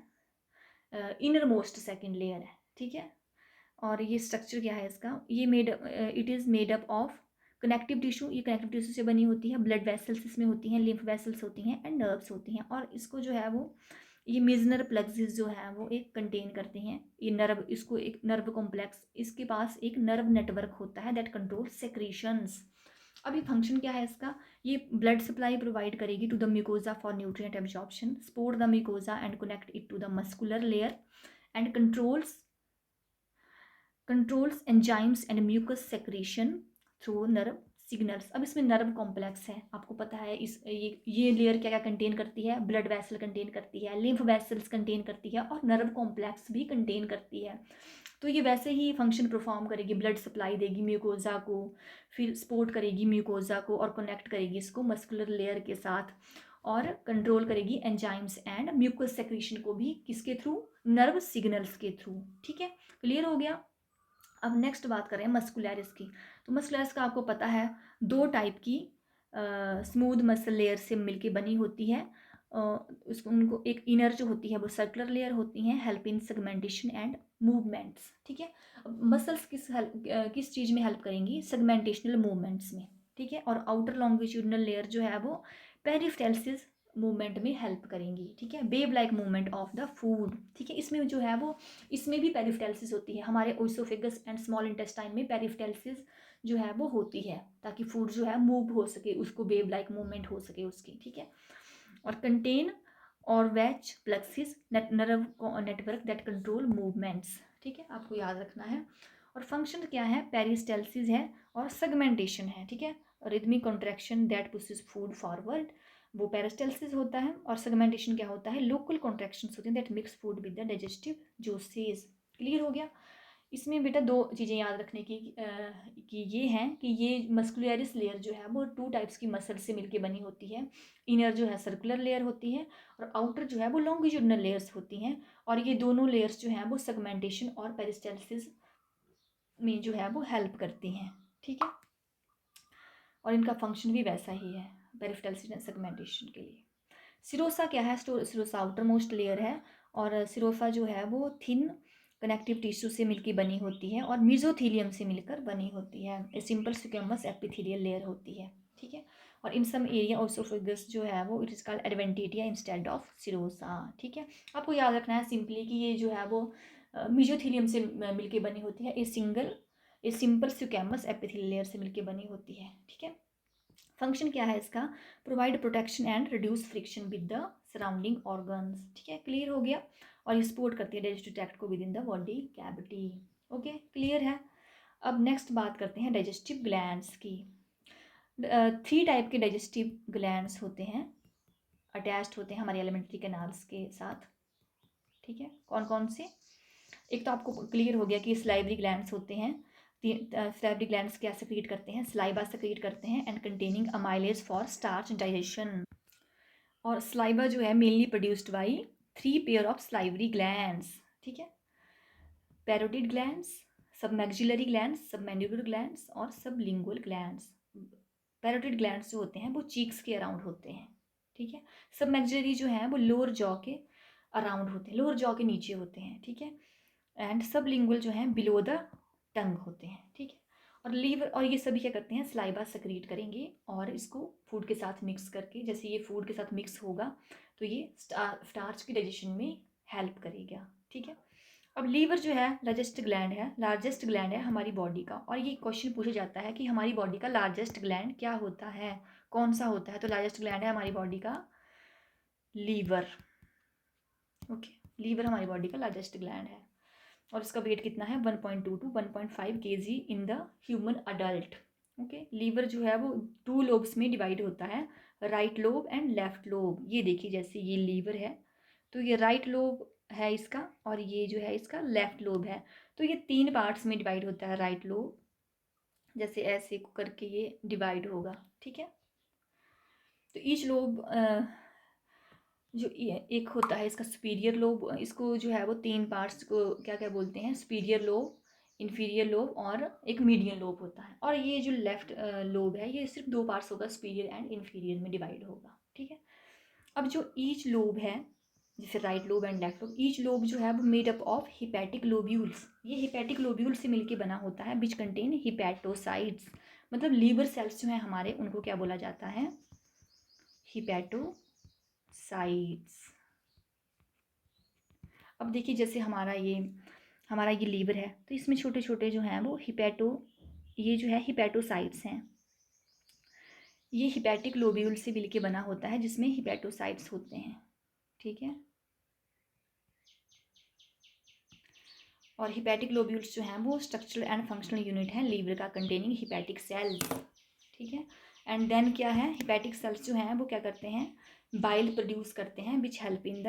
इनर मोस्ट सेकंड लेयर है, ठीक है। और ये स्ट्रक्चर क्या है इसका? ये it is made up of connective tissue. ये कनेक्टिव टिश्यू से बनी होती है। ब्लड वेसल्स इसमें होती हैं, लिम्फ वेसल्स होती हैं एंड नर्व्स होती हैं। और इसको जो है वो ये मिजनर प्लग्स जो है वो एक कंटेन करते हैं। ये नर्व, इसको एक नर्व कॉम्प्लेक्स, इसके पास एक नर्व नेटवर्क होता है दैट कंट्रोल सेक्रीशंस। अभी फंक्शन क्या है इसका? ये ब्लड सप्लाई प्रोवाइड करेगी to the mucosa for nutrient absorption, support the mucosa and connect it to the muscular layer and controls enzymes and mucus secretion through nerve signals. अब इसमें nerve complex है, आपको पता है इस ये लेयर क्या क्या कंटेन करती है? ब्लड वेसल कंटेन करती है, लिम्फ वेसल्स कंटेन करती है और नर्व कॉम्प्लेक्स भी कंटेन करती है। तो ये वैसे ही फंक्शन परफॉर्म करेगी, ब्लड सप्लाई देगी म्यूकोजा को, फिर सपोर्ट करेगी म्यूकोजा को और कनेक्ट करेगी इसको मस्कुलर लेयर के साथ। और कंट्रोल करेगी एंजाइम्स एंड म्यूकस सेक्रेशन को भी, किसके थ्रू, नर्व सिग्नल्स के थ्रू। ठीक है, क्लियर हो गया। अब नेक्स्ट बात करें मस्कुलरिस की। तो मस्कुलरिस का आपको पता है 2 टाइप की स्मूथ मसल लेयर से मिलके बनी होती है। उसको उनको एक इनर जो होती है वो सर्कुलर लेयर होती हैं, help in segmentation and movements. ठीक है, मसल्स किस चीज़ में हेल्प करेंगी, सेगमेंटेशनल मूवमेंट्स में। ठीक है, और आउटर लॉन्गिट्यूडनल लेयर जो है वो पेरिस्टाल्सिस मूवमेंट में हेल्प करेंगी। ठीक है, wave like movement of the food. ठीक है, इसमें जो है वो, इसमें भी पेरिस्टाल्सिस होती है, हमारे ओइसोफेगस एंड स्मॉल इंटेस्टाइन में पेरिस्टाल्सिस जो है वो होती है, ताकि फूड जो है मूव हो सके, उसको वेव लाइक मूवमेंट हो सके उसकी। ठीक है, और कंटेन और which plexus nerve network that control movements. ठीक है, आपको याद रखना है। और फंक्शन क्या है, पेरिस्टाल्सिस है और सेगमेंटेशन है। ठीक है, rhythmic contraction that pushes food forward, वो पेरिस्टाल्सिस होता है। और सेगमेंटेशन क्या होता है, लोकल कॉन्ट्रैक्शंस होते हैं that mix food with the digestive juices. Clear हो गया। इसमें बेटा 2 चीज़ें याद रखने की कि ये हैं कि ये मस्कुलरिस लेयर जो है वो 2 टाइप्स की मसल से मिलके बनी होती है। इनर जो है सर्कुलर लेयर होती है और आउटर जो है वो लॉन्गिट्यूडनल लेयर्स होती हैं। और ये दोनों लेयर्स जो हैं वो सेगमेंटेशन और पेरिस्टाल्सिस में जो है वो हेल्प करती हैं। ठीक है, और इनका फंक्शन भी वैसा ही है पेरिस्टाल्सिस एंड सेगमेंटेशन के लिए। सिरोसा क्या है, सिरोसा आउटर मोस्ट लेयर है और सिरोफा जो है वो थिन कनेक्टिव टिश्यू से मिलकर बनी होती है और मिजोथीलियम से मिलकर बनी होती है। A simple squamous epithelial layer होती है। ठीक है, और इन सम एरिया ओसोफेगस जो है वो it is called adventitia instead of serosa. ठीक है, आपको याद रखना है सिंपली कि ये जो है वो मिजोथीलियम से मिलकर बनी होती है, a simple squamous epithelial layer से मिलकर बनी होती है। ठीक है, फंक्शन क्या है इसका, provide protection and reduce friction with the surrounding organs. ठीक है, क्लियर हो गया। और ये सपोर्ट करती है डाइजेस्टिव ट्रैक्ट को with in the body cavity. Okay, clear है। अब नेक्स्ट बात करते हैं डाइजेस्टिव ग्लैंड्स की। 3 टाइप के डाइजेस्टिव ग्लैंड्स होते हैं, अटैच्ड होते हैं हमारे एलिमेंट्री कैनाल्स के साथ। ठीक है, कौन कौन से, एक तो आपको क्लियर हो गया कि सलाइवरी ग्लैंड्स होते हैं। सलाइवरी ग्लैंड्स क्या सेक्रीट करते हैं, सलाइवा सेक्रीट करते हैं and containing amylase for starch digestion. और सलाइवा जो है mainly produced by 3 pair of salivary glands. ठीक है, parotid glands, submaxillary glands, submandibular glands और सबलिंगुअल ग्लैंड्स। पैरोटिड ग्लैंड्स जो होते हैं वो चीक्स के अराउंड होते हैं। ठीक है, सबमैक्सिलरी जो है वो लोअर जॉ के अराउंड होते हैं, लोअर जॉ के नीचे होते हैं। ठीक है, एंड सबलिंगुअल जो है बिलो द टंग होते हैं। ठीक है, और लीवर और ये सभी क्या करते हैं, सलाइवा सेक्रीट करेंगे और इसको फूड के साथ मिक्स करके, जैसे ये फूड के साथ मिक्स होगा तो ये स्टार्च की डाइजेशन में हेल्प करेगा। ठीक है, अब लीवर जो है लार्जेस्ट ग्लैंड है हमारी बॉडी का। और ये क्वेश्चन पूछा जाता है कि हमारी बॉडी का लार्जेस्ट ग्लैंड क्या होता है, कौन सा होता है। तो लार्जेस्ट ग्लैंड है हमारी बॉडी का लीवर। ओके, लीवर हमारी बॉडी का लार्जेस्ट ग्लैंड है और इसका वेट कितना है 1.2 to 1.5 kg in the human adult. Okay, liver जो है वो 2 लोब्स में डिवाइड होता है, right lobe and left lobe. ये देखिए, जैसे ये लीवर है तो ये राइट लोब है इसका और ये जो है इसका लेफ्ट लोब है। तो ये 3 पार्ट्स में डिवाइड होता है राइट लोब, जैसे ऐसे करके ये डिवाइड होगा। ठीक है, तो ईच लोब जो एक होता है इसका सुपीरियर लोब, इसको जो है वो 3 पार्ट्स को क्या क्या बोलते हैं, सुपीरियर लोब, इन्फीरियर लोब और एक मीडियन लोब होता है। और ये जो लेफ्ट लोब है ये सिर्फ 2 पार्ट्स होगा, सुपीरियर एंड इन्फीरियर में डिवाइड होगा। ठीक है, अब जो ईच लोब है, जैसे right lobe and left lobe, each lobe जो है वो made up of hepatic lobules. ये हिपैटिक लोब्यूल से मिलके बना होता है, विच कंटेन हिपैटोसाइट्स। मतलब लीवर सेल्स जो हैं हमारे, उनको क्या बोला जाता है, हिपैटोसाइट्स। अब देखिए, जैसे हमारा ये लीवर है तो इसमें छोटे छोटे जो हैं वो ये जो है हिपैटोसाइट्स हैं। ये हिपैटिक लोब्यूल से मिलके बना होता है जिसमें हिपैटोसाइट्स होते हैं। ठीक है, और हिपैटिक लोब्यूल्स जो हैं वो स्ट्रक्चरल एंड फंक्शनल यूनिट है लीवर का, कंटेनिंग हिपैटिक सेल्स। ठीक है, एंड देन क्या है, हिपैटिक सेल्स जो हैं वो क्या करते हैं, बाइल प्रोड्यूस करते हैं which help in the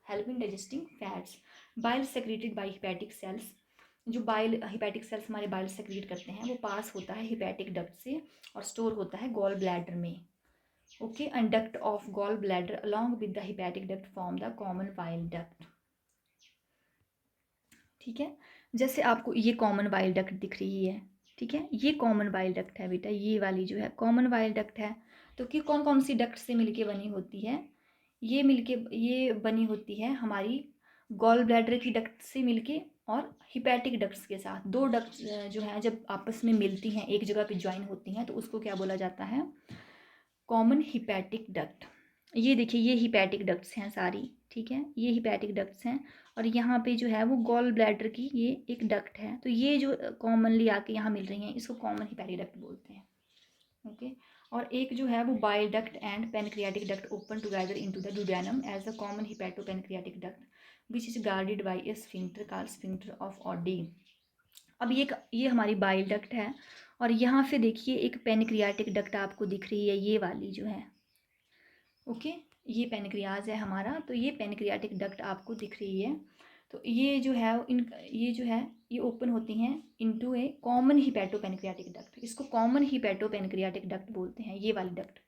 help in digesting fats. Bile secreted bye hepatic sales, जो हिपैटिक सेल्स हमारे बाइल सेक्रेट करते हैं वो पास होता है हिपैटिक डक्ट से और स्टोर होता है गॉल ब्लैडर में। Okay, and duct of gall bladder along with the hepatic duct form the common bile duct. ठीक है, जैसे आपको ये कॉमन वाइल डक्ट दिख रही है, ठीक है, ये कॉमन वाइल डक्ट है बेटा, ये वाली जो है कॉमन वाइल डक्ट है। तो कि कौन कौन सी डक्ट से मिलके बनी होती है, ये बनी होती है हमारी गॉल ब्लैडर की डक्ट से मिलके और हिपैटिक डक्ट्स के साथ। दो डक्ट जो हैं जब आपस में मिलती हैं, एक जगह पे ज्वाइन होती हैं, तो उसको क्या बोला जाता है, कॉमन हिपैटिक डक्ट। ये देखिए, ये हिपैटिक डक्ट्स हैं सारी, ठीक है, ये हिपैटिक डक्ट्स हैं, और यहाँ पे जो है वो गॉल ब्लैडर की ये एक डक्ट है। तो ये जो कॉमनली आके यहाँ मिल रही हैं, इसको कॉमन हिपैटिक डक्ट बोलते हैं। ओके, और एक जो है वो bile duct and pancreatic duct open together into the duodenum as a common hepatopancreatic duct which is guarded by a sphincter called sphincter of Oddi. अब ये हमारी बाइल डक्ट है, और यहाँ से देखिए एक पेनक्रियाटिक डक्ट आपको दिख रही है, ये वाली जो है। ओके, ये पेनक्रियाज है हमारा, तो ये पेनक्रियाटिक डक्ट आपको दिख रही है। तो ये जो है ये जो है ये ओपन होती हैं इनटू ए कॉमन हिपैटो पेनक्रियाटिक डक्ट। इसको कॉमन हिपैटो पेनक्रियाटिक डक्ट बोलते हैं, ये वाली डक्ट।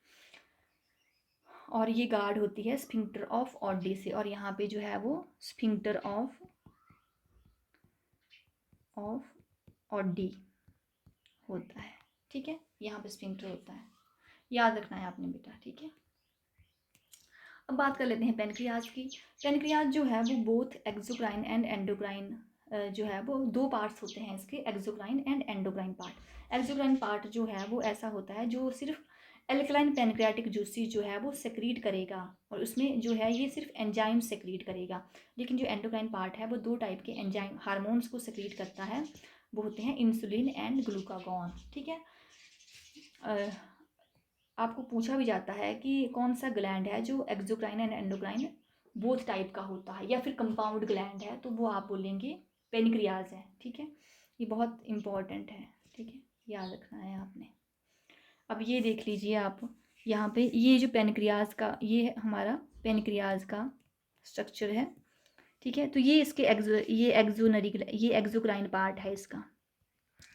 और ये गार्ड होती है स्फिंक्टर ऑफ ऑडी से, और यहाँ पे जो है वो स्फिंक्टर ऑफ ऑडी होता है। ठीक है, यहाँ पे स्फिंक्टर होता है, याद रखना है आपने बेटा। ठीक है, अब बात कर लेते हैं पेनक्रियाज की। पेनक्रियाज जो है वो बोथ एक्सोक्राइन एंड एंडोक्राइन जो है वो दो पार्ट्स होते हैं इसके, exocrine and endocrine part. Exocrine part जो है वो ऐसा होता है जो सिर्फ एल्कलाइन पेनक्रियाटिक जूसेस जो है वो सेक्रीट करेगा, और उसमें जो है ये सिर्फ एंजाइम सेक्रीट करेगा। लेकिन जो एंडोक्राइन पार्ट है वो दो टाइप के एंजाइम हार्मोन्स को सेक्रीट करता है, वो होते हैं इंसुलिन एंड ग्लूकागॉन। ठीक है, आपको पूछा भी जाता है कि कौन सा ग्लैंड है जो exocrine and endocrine both type का होता है, या फिर कंपाउंड ग्लैंड है, तो वो आप बोलेंगे पेनक्रियाज है। ठीक है, ये बहुत इंपॉर्टेंट है। ठीक है, याद रखना है आपने। अब ये देख लीजिए आप, यहाँ पे ये जो पेनक्रियाज का ये हमारा पेनक्रियाज का स्ट्रक्चर है। ठीक है, तो ये इसके ये एक्सोक्राइन पार्ट है, इसका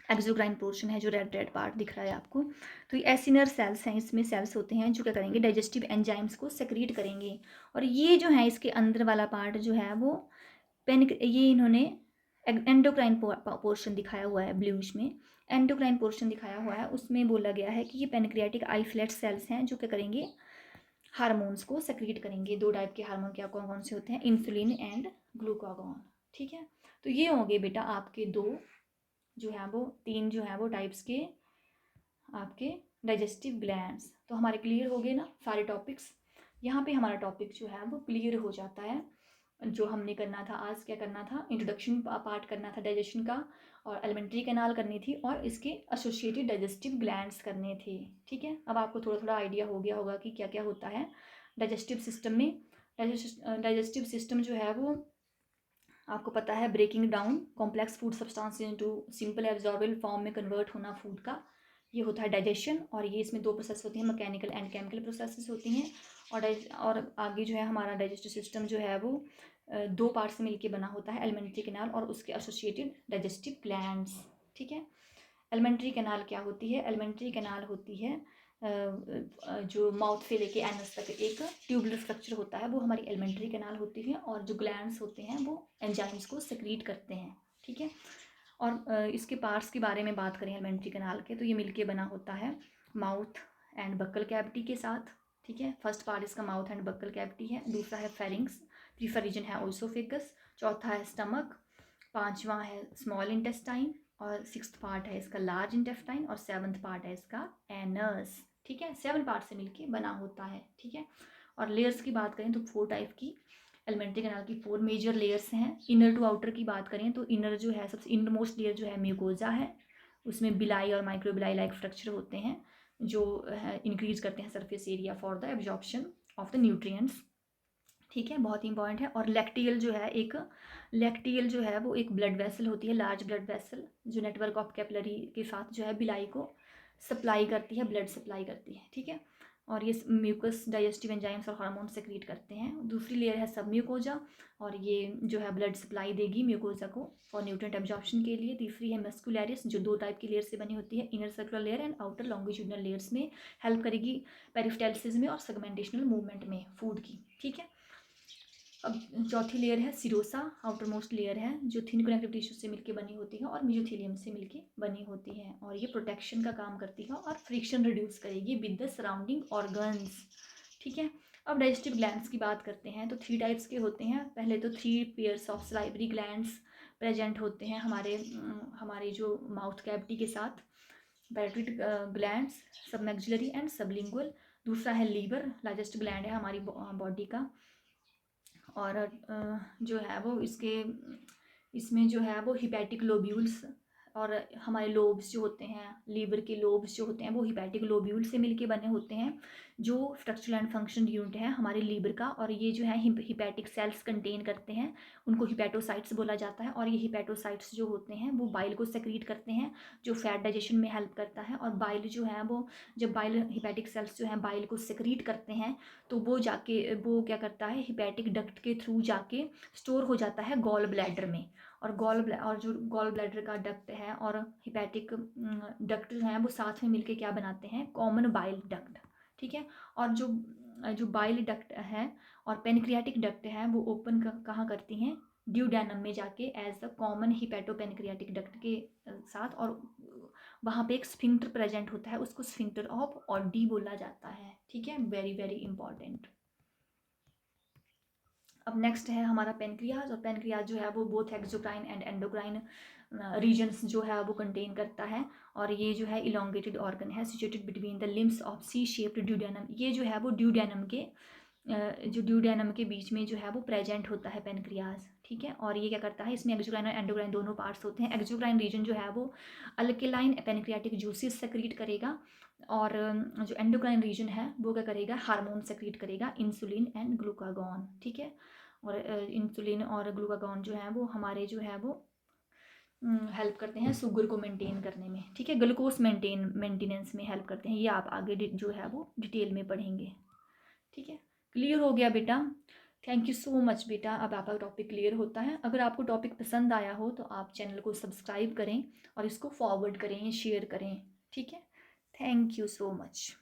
एक्सोक्राइन पोर्शन है जो रेड रेड पार्ट दिख रहा है आपको। तो ये एसिनर सेल्स हैं, इसमें सेल्स होते हैं जो क्या करेंगे, डाइजेस्टिव एंजाइम्स को सेक्रीट करेंगे। और ये जो है इसके अंदर वाला पार्ट जो है वो ये इन्होंने एंडोक्राइन पोर्शन दिखाया हुआ है, ब्लूइश में एंडोक्राइन पोर्शन दिखाया हुआ है, उसमें बोला गया है कि ये पेनक्रियाटिक आइसलेट सेल्स हैं जो क्या करेंगे, हार्मोन्स को सेक्रीट करेंगे। दो टाइप के हार्मोन क्या कौन कौन से होते हैं, इंसुलिन एंड ग्लूकागॉन। ठीक है, तो ये होंगे बेटा आपके दो जो है वो तीन जो है वो टाइप्स के आपके डाइजेस्टिव ग्लैंड्स। तो हमारे क्लियर हो गए ना सारे टॉपिक्स। यहाँ पे हमारा टॉपिक जो है वो क्लियर हो जाता है। जो हमने करना था आज, क्या करना था, इंट्रोडक्शन पार्ट करना था डाइजेशन का, और एलिमेंट्री कैनाल करनी थी, और इसके एसोसिएटेड डाइजेस्टिव ग्लैंड्स करने थे। ठीक है, अब आपको थोड़ा थोड़ा आइडिया हो गया होगा कि क्या क्या होता है डाइजेस्टिव सिस्टम में। डाइजेस्टिव सिस्टम जो है वो आपको पता है, breaking down complex food substance into simple absorbable form में कन्वर्ट होना फूड का, ये होता है डाइजेशन। और ये इसमें दो प्रोसेस होती हैं, मैकेनिकल एंड केमिकल प्रोसेसेस होती हैं। और आगे जो है हमारा डाइजेस्टिव सिस्टम जो है वो दो पार्ट से मिलकर बना होता है, एलिमेंट्री कैनाल और उसके एसोसिएटेड डाइजेस्टिव ग्लैंड्स। ठीक है, एलिमेंट्री कैनाल क्या होती है, एलिमेंट्री कैनाल होती है जो माउथ से लेके एनस तक एक ट्यूबुलर स्ट्रक्चर होता है, वो हमारी एलिमेंट्री कैनाल होती है, और जो ग्लैंड्स होते हैं वो एंजाइम्स को सेक्रीट करते हैं। ठीक है, और इसके पार्ट्स के बारे में बात करें एलिमेंट्री कैनाल के, तो ये मिलके बना होता है माउथ एंड बक्कल कैविटी के साथ। ठीक है, फर्स्ट पार्ट इसका माउथ एंड बक्कल कैविटी है, दूसरा है फेरिंग्स, तीसरा रीजन है ओइसोफेगस, चौथा है स्टमक, पांचवा है स्मॉल इंटेस्टाइन, और सिक्स्थ पार्ट है इसका लार्ज इंटेस्टाइन, और सेवन्थ पार्ट है इसका एनस। ठीक है, 7 पार्ट से मिलके बना होता है। ठीक है, और लेयर्स की बात करें तो 4 टाइप की एलिमेंट्री कैनाल की 4 मेजर लेयर्स हैं। इनर टू आउटर की बात करें तो इनर जो है सबसे इनरमोस्ट लेयर जो है म्यूकोजा है, उसमें बिलाई और माइक्रोबिलाई लाइक स्ट्रक्चर होते हैं जो इंक्रीज करते हैं surface area for the absorption of the nutrients. ठीक है, बहुत ही इंपॉर्टेंट है। और लैक्टियल जो है वो एक ब्लड वेसल होती है, लार्ज ब्लड वेसल, जो नेटवर्क ऑफ कैपिलरी के साथ जो है बिलाई को सप्लाई करती है, ब्लड सप्लाई करती है। ठीक है, और ये म्यूकस डाइजेस्टिव एंजाइम्स और हार्मोन सेक्रीट करते हैं। दूसरी लेयर है सब म्यूकोजा, और ये जो है ब्लड सप्लाई देगी म्यूकोजा को फॉर न्यूट्रिएंट एब्जॉर्प्शन के लिए। तीसरी है मस्कुलरिस, जो 2 टाइप की लेयर से बनी होती है, inner circular layer and outer longitudinal layers में हेल्प करेगी पेरिफेरल्सिस में और सेगमेंटेशनल मूवमेंट में फूड की। ठीक है, अब चौथी लेयर है सिरोसा, आउटर मोस्ट लेयर है जो थिन कनेक्टिव टिश्यू से मिलकर बनी होती है और मेसोथेलियम से मिलकर बनी होती है, और ये प्रोटेक्शन का काम करती है और फ्रिक्शन रिड्यूस करेगी विद द सराउंडिंग ऑर्गन्स। ठीक है, अब डाइजेस्टिव ग्लैंड्स की बात करते हैं तो 3 टाइप्स के होते हैं। पहले तो 3 pairs of salivary glands present होते हैं हमारे जो माउथ कैविटी के साथ, पैराटाइड ग्लैंड्स, सबमैक्सिलरी एंड सबलिंगुअल। दूसरा है लीवर, लार्जेस्ट ग्लैंड है हमारी बॉडी का, और जो है वो इसमें जो है वो हिपैटिक लोब्यूल्स और हमारे लोब्स जो होते हैं, लीवर के लोब्स जो होते हैं वो हिपैटिक लोब्यूल से मिलके बने होते हैं, जो स्ट्रक्चरल एंड फंक्शन यूनिट है हमारे लीवर का, और ये जो है हिपैटिक सेल्स कंटेन करते हैं, उनको हिपैटोसाइट्स बोला जाता है। और ये हिपैटोसाइट्स जो होते हैं वो बाइल को सेक्रीट करते हैं, जो फैट डाइजेशन में हेल्प करता है। और बाइल जो है वो, जब बाइल हिपैटिक सेल्स जो है बाइल को सेक्रीट करते हैं तो वो क्या करता है, हिपैटिक डक्ट के थ्रू जाके स्टोर हो जाता है गॉल ब्लैडर में, और जो गॉल ब्लैडर का डक्ट है और हिपैटिक डक्ट जो है वो साथ में मिलके क्या बनाते हैं, कॉमन बाइल डक्ट। ठीक है, और जो बाइल डक्ट है और पेनक्रियाटिक डक्ट है वो ओपन कहाँ करती हैं, ड्यूडेनम में जाके एज द कॉमन हिपैटोपेनक्रियाटिक डक्ट के साथ, और वहाँ पे एक स्फिंक्टर प्रेजेंट होता है, उसको स्फिंक्टर ऑफ ऑडी बोला जाता है। ठीक है, वेरी वेरी इंपॉर्टेंट। अब नेक्स्ट है हमारा पेनक्रियाज, और पेनक्रियाज जो है वो both exocrine and endocrine regions जो है वो कंटेन करता है, और ये जो है इलोंगेटेड ऑर्गन है situated between the limbs of C shaped duodenum. ये जो है वो ड्यूडेनम के बीच में जो है वो प्रेजेंट होता है पेनक्रियाज। ठीक है, और ये क्या करता है, इसमें एक्सोक्राइन और एंडोक्राइन दोनों पार्ट्स होते हैं। एक्सोक्राइन रीजन जो है वो अल्केलाइन पेनक्रियाटिक जूसेस सेक्रीट करेगा, और जो एंडोक्राइन रीजन है वो क्या करेगा, हार्मोन सेक्रीट करेगा, इंसुलिन एंड ग्लूकागॉन। ठीक है, और इंसुलिन और ग्लूकागॉन जो है वो हमारे जो है वो हेल्प करते हैं शुगर को मेंटेन करने में। ठीक है, ग्लूकोज मेंटेनेंस में हेल्प करते हैं, ये आप आगे जो है वो डिटेल में पढ़ेंगे। ठीक है, क्लियर हो गया बेटा? थैंक यू सो मच बेटा, अब आपका टॉपिक क्लियर होता है। अगर आपको टॉपिक पसंद आया हो तो आप चैनल को सब्सक्राइब करें और इसको फॉरवर्ड करें, शेयर करें। ठीक है, थैंक यू सो मच।